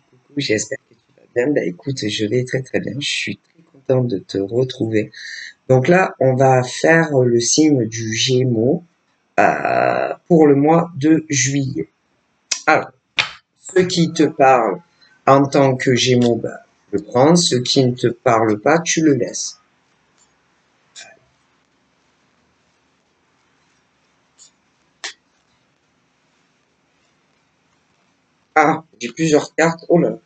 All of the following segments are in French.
Coucou, j'espère que tu vas bien. Bah écoute, je vais très très bien. Je suis très contente de te retrouver. Donc là, on va faire le signe du Gémeaux pour le mois de juillet. Alors, ceux qui te parlent en tant que Gémeaux, bah, le prends. Ceux qui ne te parlent pas, tu le laisses. Ah, j'ai plusieurs cartes. Oh là là.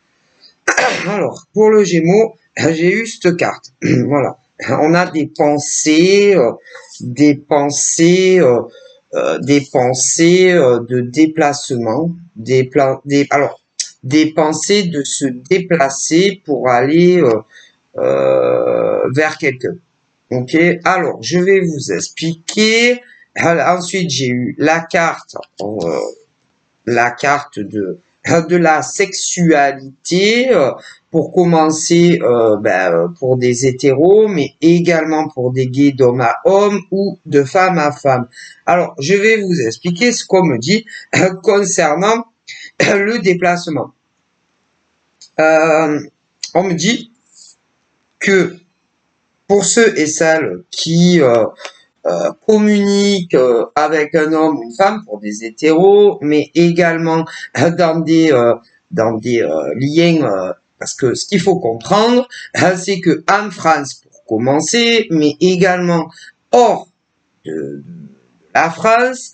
Alors, pour le Gémeaux, j'ai eu cette carte. Voilà. On a des pensées, de déplacement, alors, des pensées de se déplacer pour aller vers quelqu'un. Ok. Alors, je vais vous expliquer. Alors, ensuite, j'ai eu la carte de la sexualité pour commencer pour des hétéros, mais également pour des gays d'homme à homme ou de femme à femme. Alors, je vais vous expliquer ce qu'on me dit concernant le déplacement. On me dit que pour ceux et celles qui communiquent avec un homme ou une femme pour des hétéros, mais également dans des liens, parce que ce qu'il faut comprendre, c'est que en France, pour commencer, mais également hors de la France,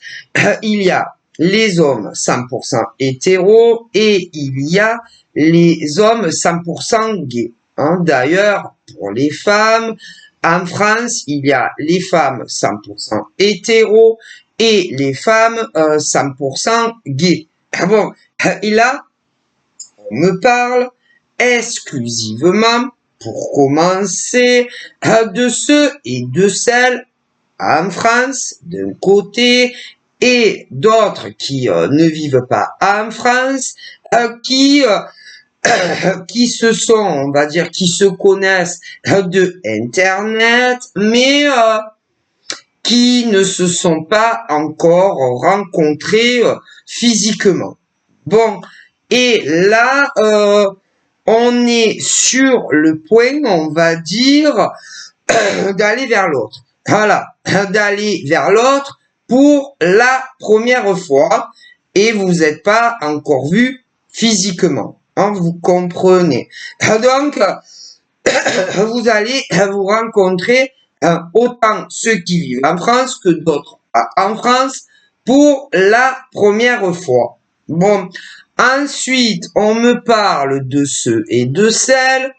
il y a les hommes 100% hétéros et il y a les hommes 100% gays. Hein. D'ailleurs, pour les femmes, en France, il y a les femmes 100% hétéros et les femmes 100% gays. Ah bon, et là, on me parle exclusivement, pour commencer, de ceux et de celles en France, d'un côté, et d'autres qui ne vivent pas en France, qui se sont, on va dire, qui se connaissent de Internet, mais qui ne se sont pas encore rencontrés physiquement. Bon, et là, on est sur le point, on va dire, d'aller vers l'autre. Voilà, d'aller vers l'autre pour la première fois et vous n'êtes pas encore vu physiquement. Hein, vous comprenez. Donc, vous allez vous rencontrer autant ceux qui vivent en France que d'autres en France pour la première fois. Bon, ensuite, on me parle de ceux et de celles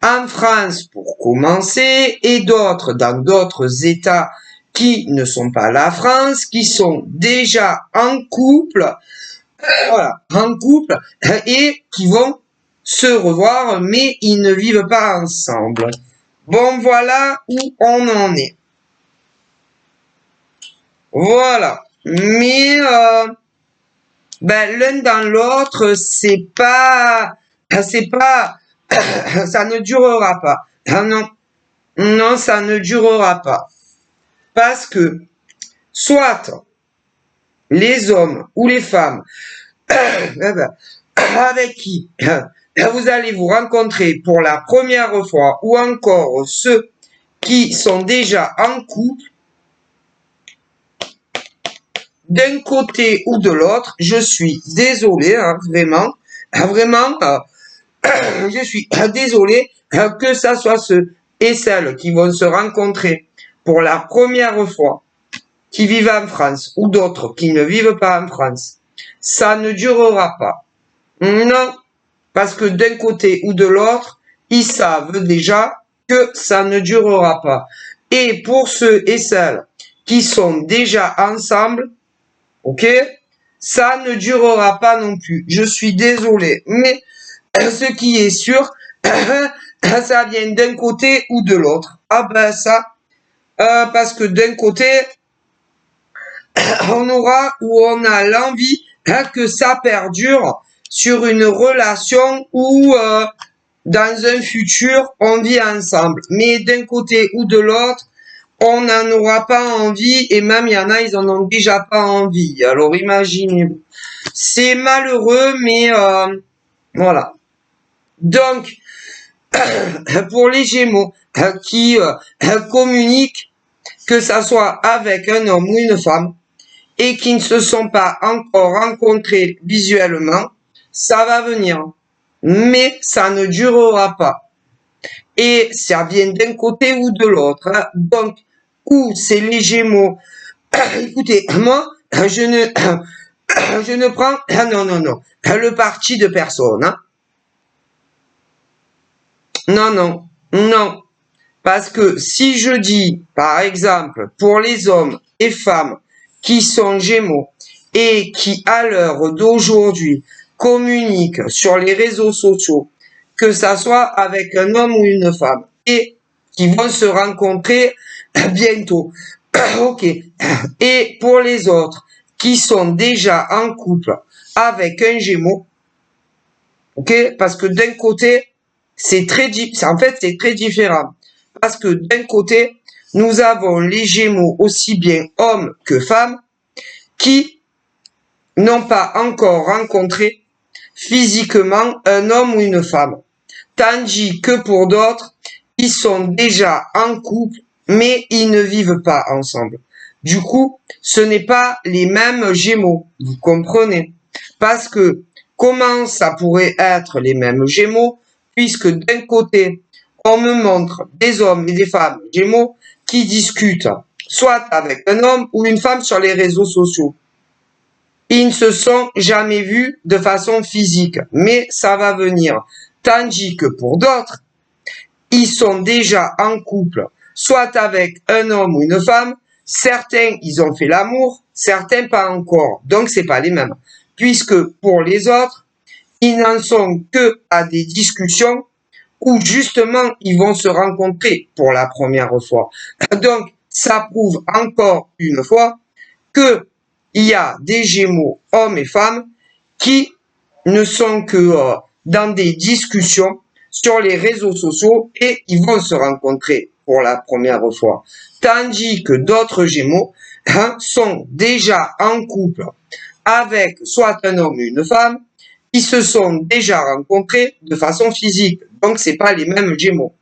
en France pour commencer et d'autres dans d'autres États qui ne sont pas la France, qui sont déjà en couple, voilà, en couple et qui vont se revoir, mais ils ne vivent pas ensemble. Bon, voilà où on en est. Voilà. Mais l'un dans l'autre, c'est pas, ça ne durera pas. Ah non, non, ça ne durera pas. Parce que soit les hommes ou les femmes avec qui vous allez vous rencontrer pour la première fois ou encore ceux qui sont déjà en couple, d'un côté ou de l'autre, je suis désolé, hein, vraiment, je suis désolé que ça soit ceux et celles qui vont se rencontrer pour la première fois, qui vivent en France, ou d'autres qui ne vivent pas en France. Ça ne durera pas. Non, parce que d'un côté ou de l'autre, ils savent déjà que ça ne durera pas. Et pour ceux et celles qui sont déjà ensemble, ok, ça ne durera pas non plus. Je suis désolé, mais ce qui est sûr, ça vient d'un côté ou de l'autre. Ah ben ça, parce que d'un côté, on aura ou on a l'envie que ça perdure sur une relation où dans un futur on vit ensemble. Mais d'un côté ou de l'autre, on n'en aura pas envie et même il y en a, ils en ont déjà pas envie. Alors imaginez-vous. C'est malheureux, mais voilà. Donc, pour les Gémeaux qui communiquent, que ça soit avec un homme ou une femme, et qui ne se sont pas encore rencontrés visuellement, ça va venir. Mais ça ne durera pas. Et ça vient d'un côté ou de l'autre. Hein. Donc, ou c'est les Gémeaux. Écoutez, moi, je ne prends, non, le parti de personne. Hein. Non. Parce que si je dis, par exemple, pour les hommes et femmes qui sont Gémeaux et qui, à l'heure d'aujourd'hui, communiquent sur les réseaux sociaux, que ça soit avec un homme ou une femme, et qui vont se rencontrer bientôt. Ok. Et pour les autres qui sont déjà en couple avec un Gémeaux, ok, parce que d'un côté, c'est très différent. Parce que d'un côté, nous avons les Gémeaux aussi bien hommes que femmes qui n'ont pas encore rencontré physiquement un homme ou une femme. Tandis que pour d'autres, ils sont déjà en couple, mais ils ne vivent pas ensemble. Du coup, ce n'est pas les mêmes Gémeaux, vous comprenez? Parce que comment ça pourrait être les mêmes Gémeaux, puisque d'un côté, on me montre des hommes et des femmes Gémeaux qui discutent soit avec un homme ou une femme sur les réseaux sociaux. Ils ne se sont jamais vus de façon physique, mais ça va venir. Tandis que pour d'autres, ils sont déjà en couple, soit avec un homme ou une femme. Certains, ils ont fait l'amour, certains pas encore. Donc, c'est pas les mêmes. Puisque pour les autres, ils n'en sont que à des discussions où justement, ils vont se rencontrer pour la première fois. Donc, ça prouve encore une fois que il y a des Gémeaux, hommes et femmes, qui ne sont que dans des discussions sur les réseaux sociaux et ils vont se rencontrer pour la première fois. Tandis que d'autres Gémeaux sont déjà en couple avec soit un homme ou une femme qui se sont déjà rencontrés de façon physique. Donc, c'est pas les mêmes Gémeaux.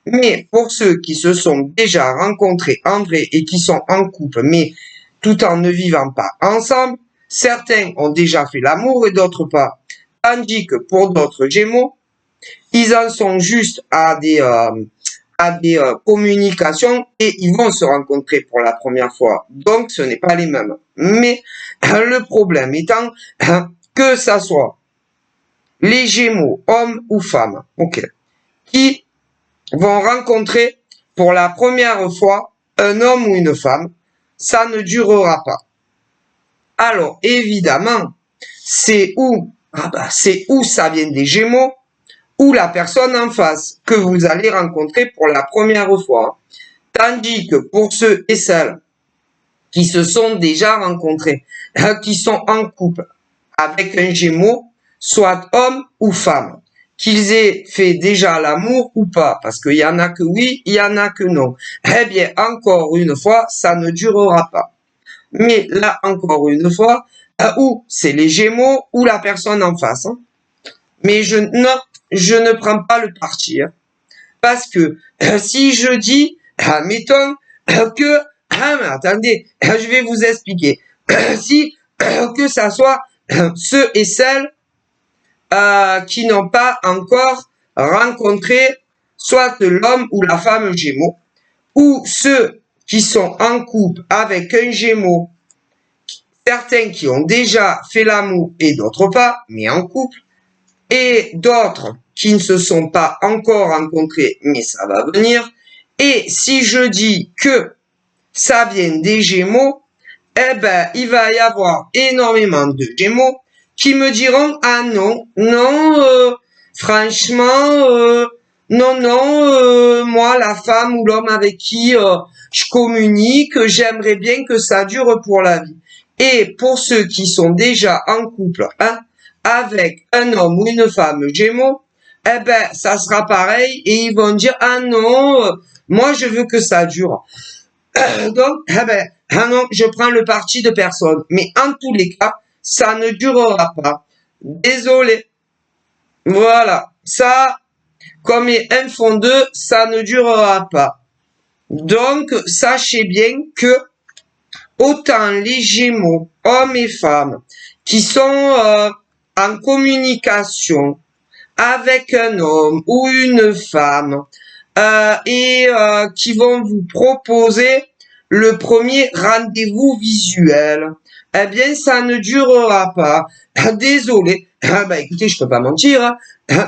Mais pour ceux qui se sont déjà rencontrés en vrai et qui sont en couple, mais tout en ne vivant pas ensemble, certains ont déjà fait l'amour et d'autres pas. Tandis que pour d'autres Gémeaux, ils en sont juste à des communications et ils vont se rencontrer pour la première fois. Donc, ce n'est pas les mêmes. Mais le problème étant que ça soit les Gémeaux, hommes ou femmes, ok, qui vont rencontrer pour la première fois un homme ou une femme, ça ne durera pas. Alors, évidemment, c'est où ça vient des Gémeaux, ou la personne en face que vous allez rencontrer pour la première fois. Tandis que pour ceux et celles qui se sont déjà rencontrés, qui sont en couple avec un Gémeaux, soit homme ou femme, qu'ils aient fait déjà l'amour ou pas, parce qu'il y en a que oui, il y en a que non. Eh bien, encore une fois, ça ne durera pas. Mais là, encore une fois, ou c'est les Gémeaux ou la personne en face. Hein. Mais je ne prends pas le parti. Hein. Parce que si je dis, mettons que, mais attendez, je vais vous expliquer. Si que ça soit ceux et celles qui n'ont pas encore rencontré soit l'homme ou la femme Gémeaux, ou ceux qui sont en couple avec un Gémeaux, certains qui ont déjà fait l'amour et d'autres pas, mais en couple, et d'autres qui ne se sont pas encore rencontrés, mais ça va venir. Et si je dis que ça vient des Gémeaux, eh ben, il va y avoir énormément de Gémeaux qui me diront, ah non, franchement, non, moi, la femme ou l'homme avec qui je communique, j'aimerais bien que ça dure pour la vie. Et pour ceux qui sont déjà en couple, avec un homme ou une femme Gémeaux, eh ben, ça sera pareil et ils vont dire, ah non, moi, je veux que ça dure. Donc, non, je prends le parti de personne. Mais en tous les cas, ça ne durera pas. Désolé. Voilà. ça, comme info 2, ça ne durera pas. Donc, sachez bien que autant les Gémeaux, hommes et femmes, qui sont en communication avec un homme ou une femme et qui vont vous proposer le premier rendez-vous visuel, eh bien, ça ne durera pas. Désolé. Bah, écoutez, je peux pas mentir.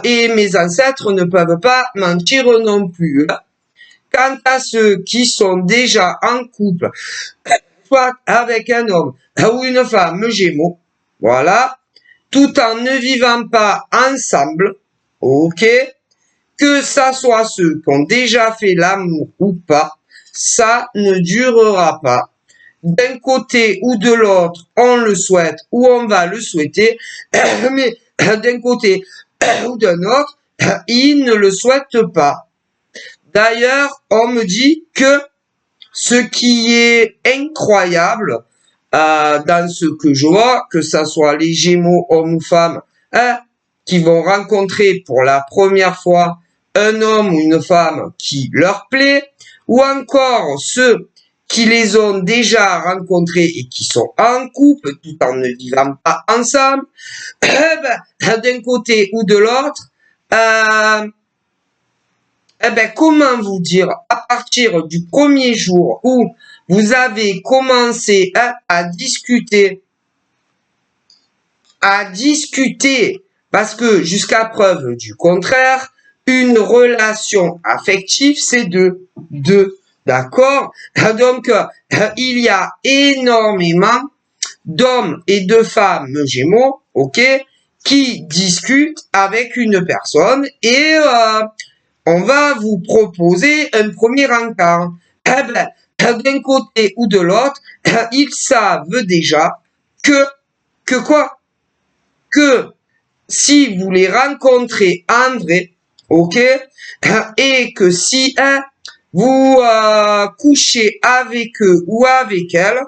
Et mes ancêtres ne peuvent pas mentir non plus. Quant à ceux qui sont déjà en couple, soit avec un homme ou une femme Gémeaux, voilà, tout en ne vivant pas ensemble, ok, que ça soit ceux qui ont déjà fait l'amour ou pas, ça ne durera pas. D'un côté ou de l'autre, on le souhaite ou on va le souhaiter, mais d'un côté ou d'un autre, ils ne le souhaitent pas. D'ailleurs, on me dit que ce qui est incroyable dans ce que je vois, que ça soit les Gémeaux, hommes ou femmes, qui vont rencontrer pour la première fois un homme ou une femme qui leur plaît, ou encore ceux qui les ont déjà rencontrés et qui sont en couple tout en ne vivant pas ensemble, d'un côté ou de l'autre, comment vous dire, à partir du premier jour où vous avez commencé à discuter, parce que jusqu'à preuve du contraire, une relation affective, c'est deux, d'accord? Donc, il y a énormément d'hommes et de femmes Gémeaux, ok, qui discutent avec une personne et on va vous proposer un premier encart. D'un côté ou de l'autre, ils savent déjà que quoi? Que si vous les rencontrez en vrai, ok, et que si vous couchez avec eux ou avec elles,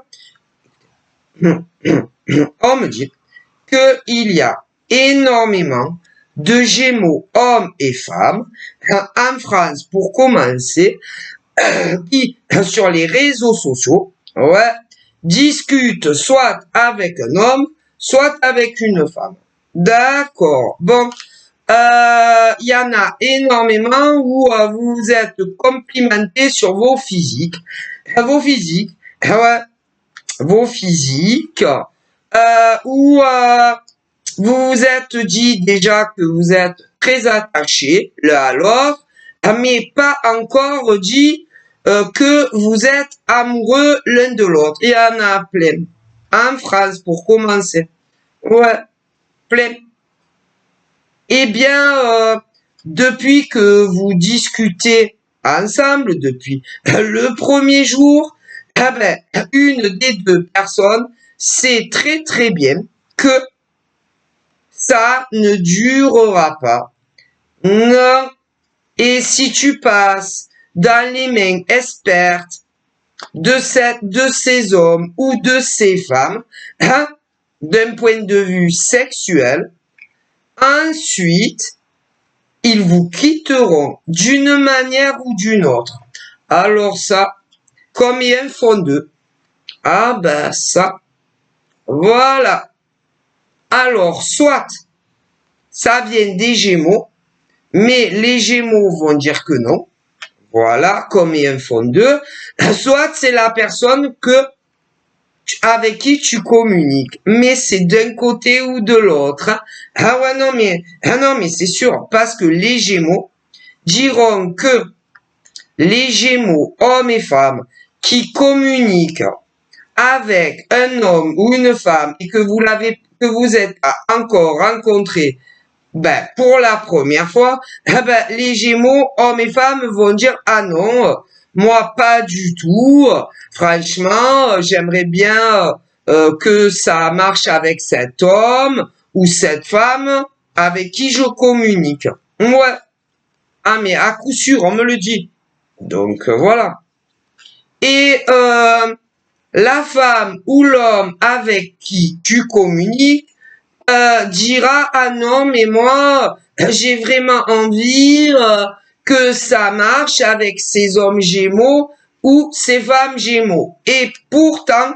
on me dit qu'il y a énormément de Gémeaux, hommes et femmes, en France pour commencer, qui, sur les réseaux sociaux, ouais, discutent soit avec un homme, soit avec une femme. D'accord. Bon, y en a énormément où vous vous êtes complimenté sur vos physiques. Vos physiques, ouais, vos physiques, où vous vous êtes dit déjà que vous êtes très attachés l'un à l'autre, mais pas encore dit que vous êtes amoureux l'un de l'autre. Il y en a plein. En France, pour commencer. Ouais, plein. Eh bien, depuis que vous discutez ensemble, depuis le premier jour, une des deux personnes sait très très bien que ça ne durera pas. Non. Et si tu passes dans les mains expertes de ces hommes ou de ces femmes, d'un point de vue sexuel, ensuite, ils vous quitteront d'une manière ou d'une autre. Alors ça, combien font deux? Ah ben ça, voilà. Alors, soit ça vient des Gémeaux, mais les Gémeaux vont dire que non. Voilà, combien font deux. Soit c'est la personne avec qui tu communiques, mais c'est d'un côté ou de l'autre. Ah ouais, non mais c'est sûr, parce que les Gémeaux diront que les Gémeaux, hommes et femmes, qui communiquent avec un homme ou une femme et que vous êtes encore rencontrés, pour la première fois, les Gémeaux, hommes et femmes, vont dire ah non, moi pas du tout. Franchement, j'aimerais bien que ça marche avec cet homme ou cette femme avec qui je communique. Ouais. Ah mais à coup sûr, on me le dit. Donc voilà. Et la femme ou l'homme avec qui tu communiques dira ah non mais moi j'ai vraiment envie que ça marche avec ces hommes Gémeaux ou ces femmes Gémeaux. Et pourtant,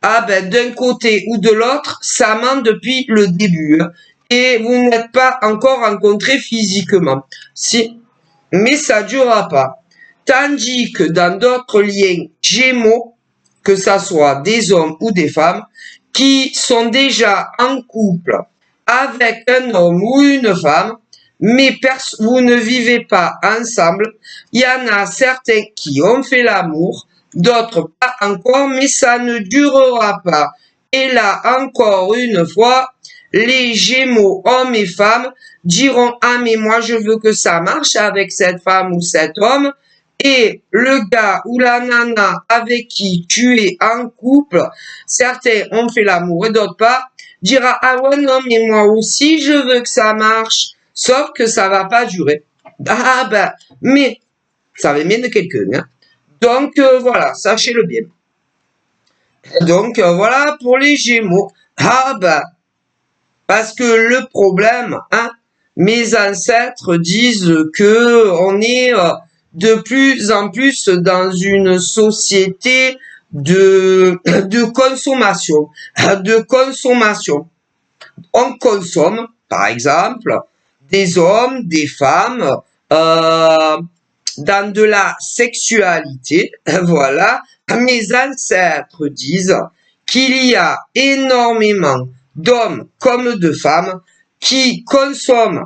d'un côté ou de l'autre, ça ment depuis le début. Et vous n'êtes pas encore rencontrés physiquement. Si, mais ça durera pas. Tandis que dans d'autres liens Gémeaux, que ça soit des hommes ou des femmes, qui sont déjà en couple avec un homme ou une femme, mais vous ne vivez pas ensemble. Il y en a certains qui ont fait l'amour, d'autres pas encore, mais ça ne durera pas. Et là, encore une fois, les Gémeaux, hommes et femmes, diront « Ah, mais moi, je veux que ça marche avec cette femme ou cet homme. » Et le gars ou la nana avec qui tu es en couple, certains ont fait l'amour et d'autres pas, dira « Ah ouais, non, mais moi aussi, je veux que ça marche. » Sauf que ça va pas durer. Mais ça va bien de quelqu'un. Hein. Donc, voilà, sachez-le bien. Donc, voilà pour les Gémeaux. Parce que le problème, mes ancêtres disent que on est de plus en plus dans une société de consommation, On consomme, par exemple, des hommes, des femmes, dans de la sexualité, voilà. Mes ancêtres disent qu'il y a énormément d'hommes comme de femmes qui consomment,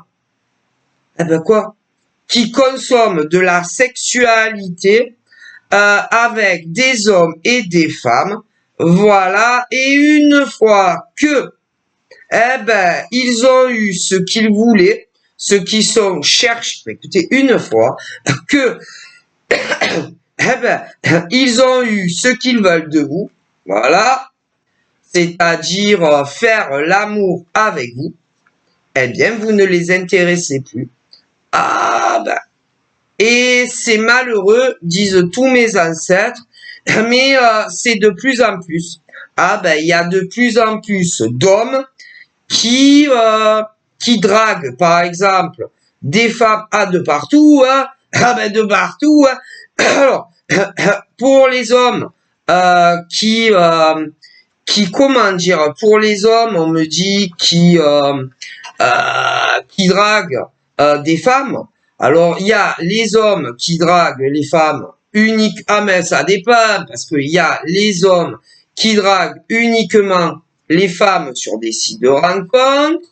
qui consomment de la sexualité avec des hommes et des femmes, voilà. Et une fois que ils ont eu ce qu'ils voulaient, ce qu'ils sont cherchés. Écoutez, une fois que ils ont eu ce qu'ils veulent de vous, voilà, c'est-à-dire faire l'amour avec vous, eh bien, vous ne les intéressez plus. Et c'est malheureux, disent tous mes ancêtres, mais c'est de plus en plus. Il y a de plus en plus d'hommes qui draguent, par exemple, des femmes de partout, de partout. Alors, pour les hommes qui comment dire, pour les hommes, on me dit qui draguent des femmes. Alors, il y a les hommes qui draguent les femmes uniques. Mais ça dépend, parce qu'il y a les hommes qui draguent uniquement les femmes sur des sites de rencontres.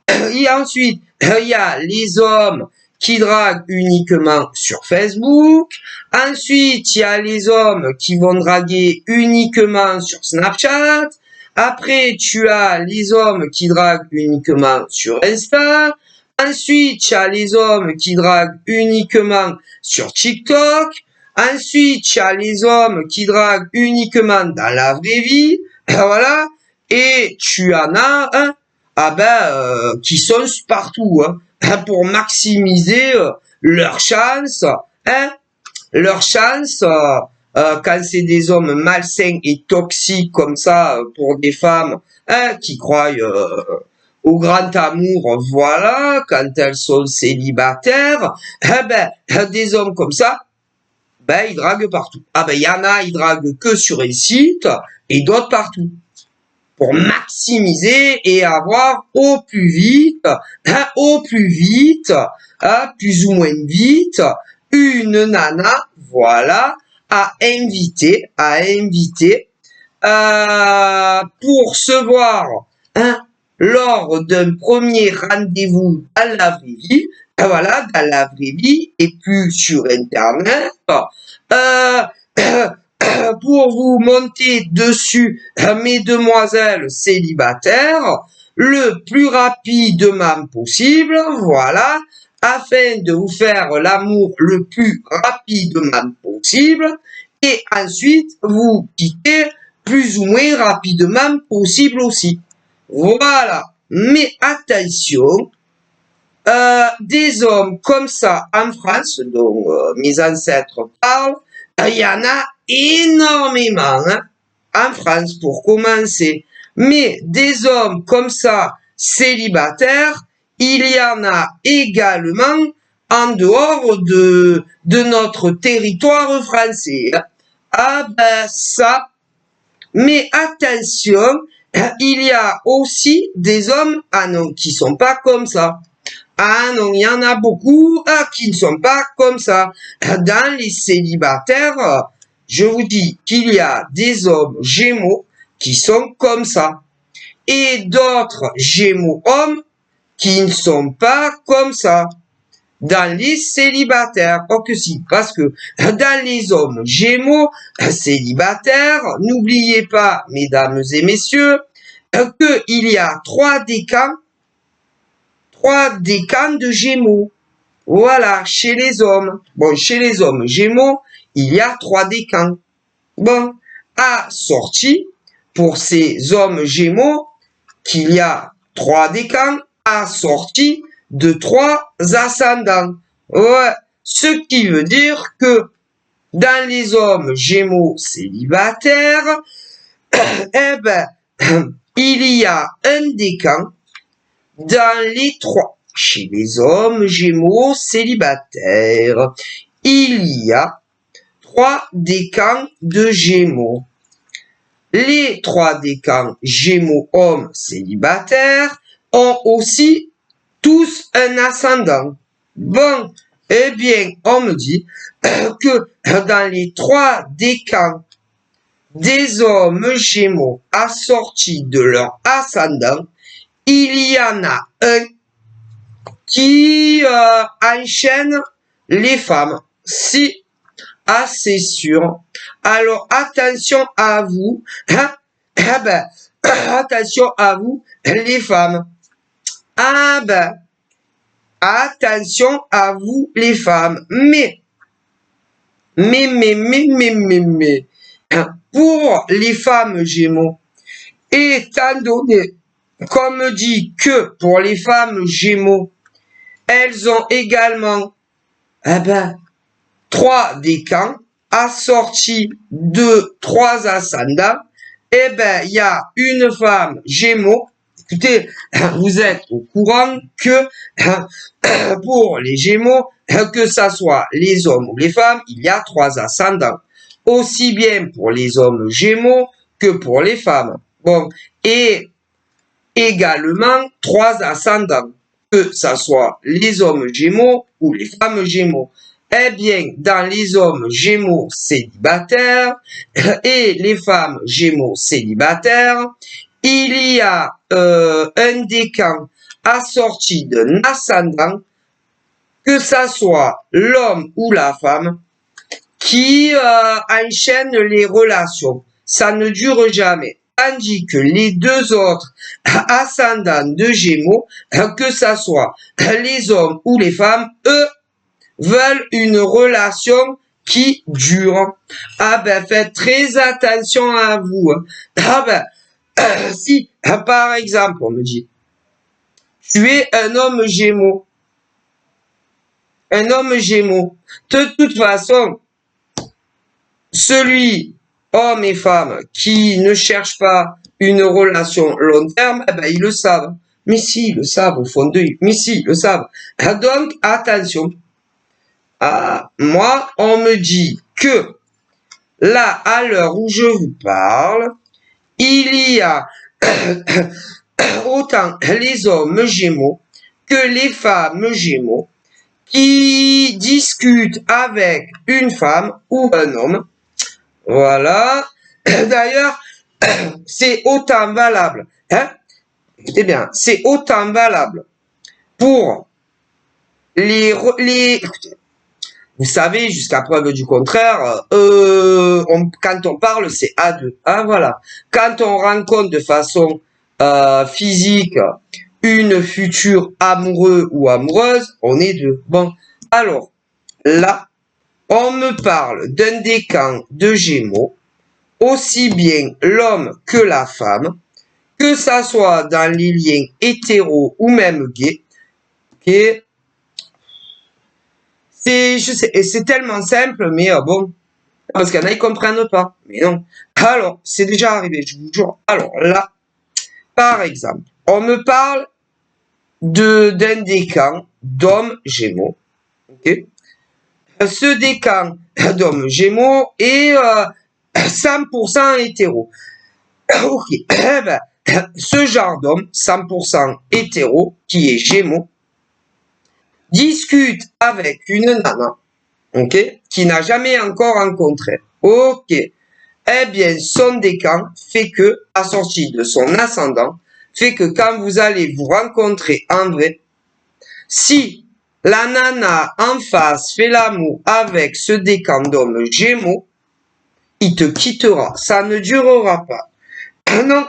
Et ensuite, il y a les hommes qui draguent uniquement sur Facebook. Ensuite, il y a les hommes qui vont draguer uniquement sur Snapchat. Après, tu as les hommes qui draguent uniquement sur Insta. Ensuite, il y a les hommes qui draguent uniquement sur TikTok. Ensuite, il y a les hommes qui draguent uniquement dans la vraie vie. Voilà. Et tu en as, qui sont partout, pour maximiser leur chance, quand c'est des hommes malsains et toxiques comme ça pour des femmes, qui croient au grand amour, voilà, quand elles sont célibataires, des hommes comme ça, ils draguent partout. Il y en a, ils draguent que sur un site et d'autres partout. Pour maximiser et avoir au plus vite, plus ou moins vite, une nana, voilà, à inviter, pour se voir, lors d'un premier rendez-vous dans la vraie vie, voilà, dans la vraie vie et plus sur Internet, pour vous monter dessus, mes demoiselles célibataires, le plus rapidement possible, voilà, afin de vous faire l'amour le plus rapidement possible, et ensuite vous quitter plus ou moins rapidement possible aussi. Voilà. Mais attention, des hommes comme ça en France, dont mes ancêtres parlent, il y en a énormément, en France pour commencer. Mais des hommes comme ça, célibataires, il y en a également en dehors de notre territoire français. Ah ben ça, mais attention, il y a aussi des hommes, ah non, qui sont pas comme ça. Ah non, il y en a beaucoup qui ne sont pas comme ça. Dans les célibataires, je vous dis qu'il y a des hommes gémeaux qui sont comme ça. Et d'autres gémeaux hommes qui ne sont pas comme ça. Dans les célibataires, oh que si, parce que dans les hommes gémeaux célibataires, n'oubliez pas, mesdames et messieurs, qu'il y a trois décans de gémeaux. Voilà, chez les hommes. Bon, chez les hommes gémeaux, il y a 3 décans. Bon, assorti pour ces hommes gémeaux qu'il y a 3 décans assortis de 3 ascendants. Ouais, ce qui veut dire que dans les hommes gémeaux célibataires, eh ben, il y a un décan dans les 3. Chez les hommes gémeaux célibataires, il y a 3 décans de gémeaux. Les 3 décans gémeaux hommes célibataires ont aussi tous un ascendant. Bon, eh bien, on me dit que dans les 3 décans des hommes gémeaux assortis de leur ascendant, il y en a un qui enchaîne les femmes. Si, c'est sûr. Alors, attention à vous. Attention à vous, les femmes. Attention à vous, les femmes. Mais, pour les femmes gémeaux, étant donné qu'on me dit que pour les femmes gémeaux, elles ont également 3 décans assortis de 3 ascendants. Eh ben, il y a une femme gémeaux. Écoutez, vous êtes au courant que pour les gémeaux, que ça soit les hommes ou les femmes, il y a 3 ascendants. Aussi bien pour les hommes gémeaux que pour les femmes. Bon, et également 3 ascendants, que ça soit les hommes gémeaux ou les femmes gémeaux. Eh bien, dans les hommes gémeaux célibataires et les femmes gémeaux célibataires, il y a un décan assorti d'un ascendant, que ça soit l'homme ou la femme, qui enchaîne les relations. Ça ne dure jamais. Tandis que les 2 autres ascendants de Gémeaux, que ça soit les hommes ou les femmes, eux, veulent une relation qui dure. Faites très attention à vous. Si, par exemple, on me dit, tu es un homme Gémeaux. Un homme Gémeaux. De toute façon, celui, homme et femme, qui ne cherche pas une relation long terme, ils le savent. Mais si, ils le savent au fond d'eux. Mais si, ils le savent. Donc, attention. Moi, on me dit que là, à l'heure où je vous parle, il y a autant les hommes Gémeaux que les femmes Gémeaux qui discutent avec une femme ou un homme. Voilà. D'ailleurs, c'est autant valable. Écoutez bien, c'est autant valable pour les vous savez, jusqu'à preuve du contraire, quand on parle, c'est à 2. Voilà. Quand on rencontre de façon physique une future amoureux ou amoureuse, on est 2. Bon, alors, là, on me parle d'un décan de Gémeaux, aussi bien l'homme que la femme, que ça soit dans les liens hétéros ou même gays. Okay. C'est tellement simple, mais bon, parce qu'il y en a, ils comprennent pas. Mais non. Alors, c'est déjà arrivé, je vous jure. Alors là, par exemple, on me parle d'un décan d'hommes Gémeaux. Okay. Ce décan d'hommes Gémeaux est 100% hétéro. Ok. Ce genre d'homme 100% hétéro qui est Gémeaux discute avec une nana, ok, qui n'a jamais encore rencontré. Ok. Eh bien, son décan fait que, assorti de son ascendant, fait que quand vous allez vous rencontrer en vrai, si la nana en face fait l'amour avec ce décan d'homme Gémeaux, il te quittera. Ça ne durera pas. Non.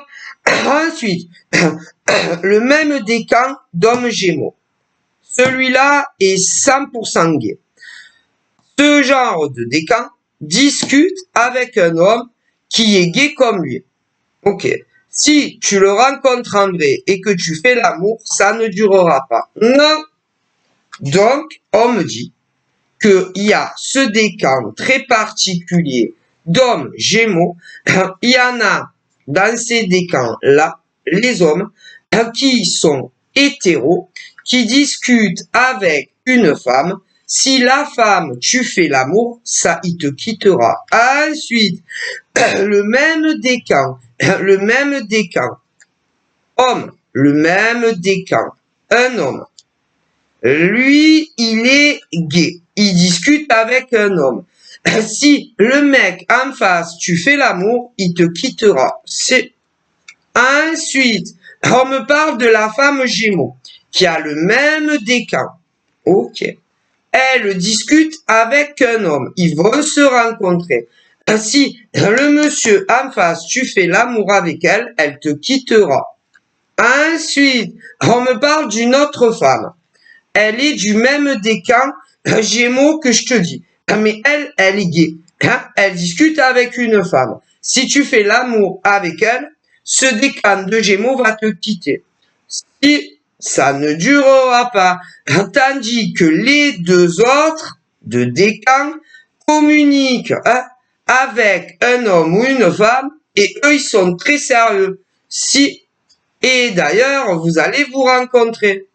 Ensuite, le même décan d'homme Gémeaux. Celui-là est 100% gay. Ce genre de décan discute avec un homme qui est gay comme lui. Ok. Si tu le rencontres en vrai et que tu fais l'amour, ça ne durera pas. Non. Donc, on me dit qu'il y a ce décan très particulier d'hommes Gémeaux. Il y en a dans ces décans-là, les hommes qui sont hétéros, qui discutent avec une femme. Si la femme, tu fais l'amour, ça, il te quittera. Ensuite, le même décan, homme, le même décan, un homme. Lui, il est gay. Il discute avec un homme. Si le mec en face, tu fais l'amour, il te quittera. C'est ensuite, on me parle de la femme Gémeaux qui a le même décan. Ok. Elle discute avec un homme. Ils vont se rencontrer. Si le monsieur en face, tu fais l'amour avec elle, elle te quittera. Ensuite, on me parle d'une autre femme. Elle est du même décan Gémeaux que je te dis. Mais elle est gay. Elle discute avec une femme. Si tu fais l'amour avec elle, ce décan de Gémeaux va te quitter. Si ça ne durera pas. Tandis que les deux autres de décan communiquent avec un homme ou une femme et eux, ils sont très sérieux. Et d'ailleurs, vous allez vous rencontrer.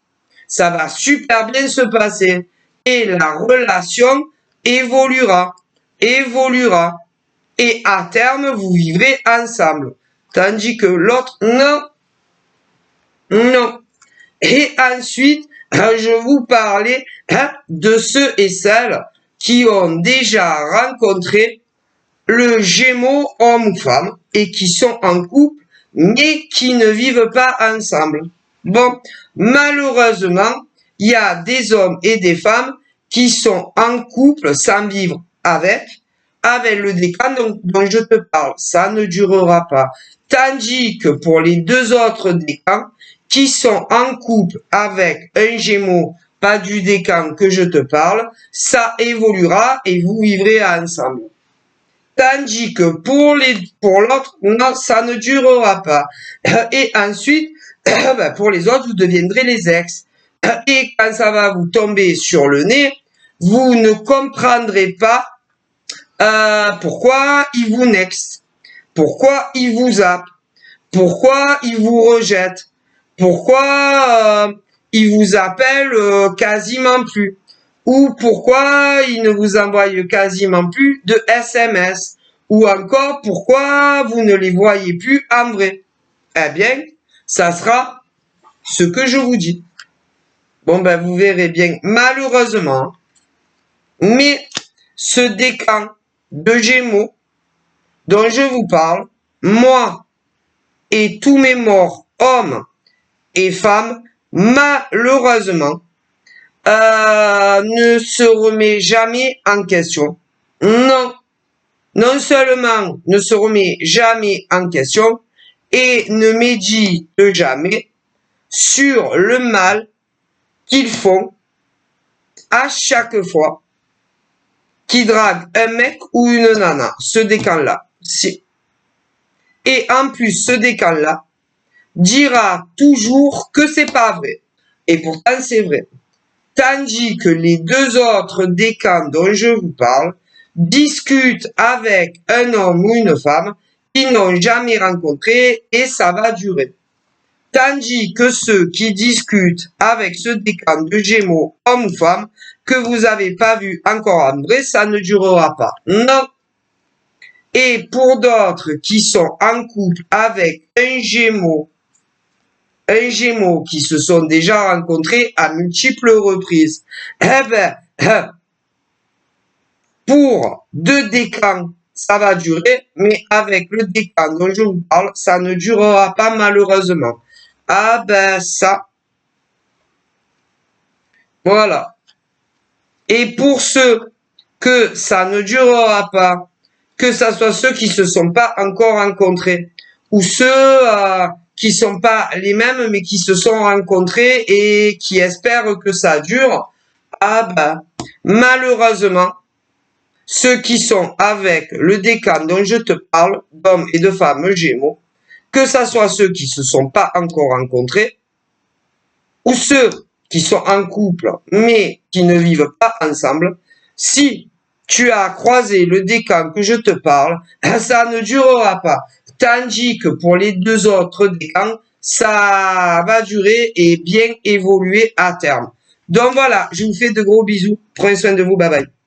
Ça va super bien se passer. Et la relation évoluera. Et à terme, vous vivrez ensemble. Tandis que l'autre, non. Et ensuite, je vous parlais de ceux et celles qui ont déjà rencontré le Gémeaux homme ou femme et qui sont en couple, mais qui ne vivent pas ensemble. Bon, malheureusement, il y a des hommes et des femmes qui sont en couple sans vivre avec le décan dont je te parle. Ça ne durera pas. Tandis que pour les deux autres décans qui sont en couple avec un Gémeaux, pas du décan que je te parle, ça évoluera et vous vivrez ensemble. Tandis que pour l'autre, non, ça ne durera pas. Et ensuite, pour les autres, vous deviendrez les ex. Et quand ça va vous tomber sur le nez, vous ne comprendrez pas pourquoi il vous next, pourquoi il vous zappe, pourquoi il vous rejette, pourquoi il vous appelle quasiment plus, ou pourquoi il ne vous envoie quasiment plus de SMS, ou encore pourquoi vous ne les voyez plus en vrai. Eh bien, ça sera ce que je vous dis. Bon, ben, vous verrez bien, malheureusement, mais ce décan de Gémeaux dont je vous parle, moi et tous mes morts, hommes et femmes, malheureusement, ne se remet jamais en question. Non seulement ne se remet jamais en question et ne médite jamais sur le mal qu'ils font à chaque fois qu'ils draguent un mec ou une nana, ce décan-là. Si. Et en plus, ce décan-là dira toujours que c'est pas vrai. Et pourtant, c'est vrai. Tandis que les deux autres décans dont je vous parle discutent avec un homme ou une femme qu'ils n'ont jamais rencontré et ça va durer. Tandis que ceux qui discutent avec ce décan de Gémeaux, homme ou femme, que vous n'avez pas vu encore en vrai, ça ne durera pas. Non. Et pour d'autres qui sont en couple avec un Gémeaux qui se sont déjà rencontrés à multiples reprises, eh ben, pour 2 décans, ça va durer, mais avec le décan dont je vous parle, ça ne durera pas malheureusement. Ah ben ça, voilà. Et pour ceux que ça ne durera pas, que ça soit ceux qui se sont pas encore rencontrés, ou ceux qui sont pas les mêmes mais qui se sont rencontrés et qui espèrent que ça dure, ah ben, malheureusement, ceux qui sont avec le décan dont je te parle, d'hommes et de femmes Gémeaux, que ça soit ceux qui se sont pas encore rencontrés, ou ceux qui sont en couple mais qui ne vivent pas ensemble, si tu as croisé le décan que je te parle, ça ne durera pas. Tandis que pour les 2 autres décans, ça va durer et bien évoluer à terme. Donc voilà, je vous fais de gros bisous. Prenez soin de vous. Bye bye.